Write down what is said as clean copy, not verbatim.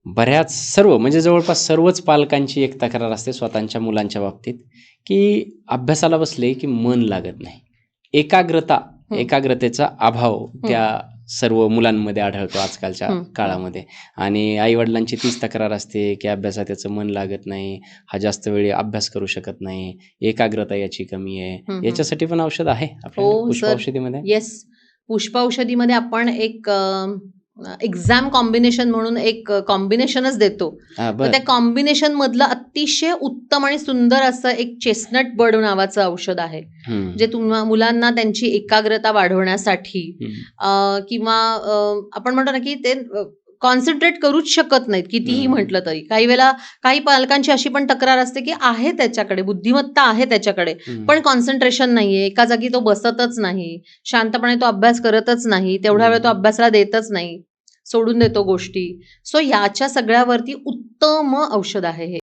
बऱ्याच सर्व म्हणजे जवळपास सर्वच पालकांची एक तक्रार असते स्वतःच्या मुलांच्या बाबतीत, की अभ्यासाला बसले की मन लागत नाही. एकाग्रतेचा अभाव त्या सर्व मुलांमध्ये आढळतो आजकालच्या काळामध्ये. आणि आई-वडिलांची तीच तक्रार असते, की अभ्यासात त्याचं मन लागत नाही, हा जास्त वेळ अभ्यास करू शकत नाही, एकाग्रता याची कमी आहे. याच्यासाठी पण औषध आहे आपल्याकडे हो पुष्प सर. औषधीमध्ये? येस. पुष्प औषधीमध्ये आपण एक एक्झाम कॉम्बिनेशन म्हणून एक कॉम्बिनेशनच देतो. हां, तर त्या बरं. कॉम्बिनेशन मधलं अतिशय उत्तम आणि सुंदर असं एक चेस्टनट बड नावाचं औषध आहे. जे मुलांना त्यांची एकाग्रता वाढवण्यासाठी किंवा आपण म्हणतो ना की ते कॉन्सन्ट्रेट करूच शकत नाहीत कितीही म्हटलं तरी. काही वेळेला काही पालकांची अशी पण तक्रार असते की आहे त्याच्याकडे बुद्धिमत्ता आहे त्याच्याकडे, पण कॉन्सन्ट्रेशन नाहीये, एका जागी तो बसतच नाही, शांतपणे तो अभ्यास करतच नाही, तेवढा वेळ तो अभ्यासाला देतच नाही, सोडून देतो गोष्टी. सो याच्या सगळ्यावरती उत्तम औषध आहे हे.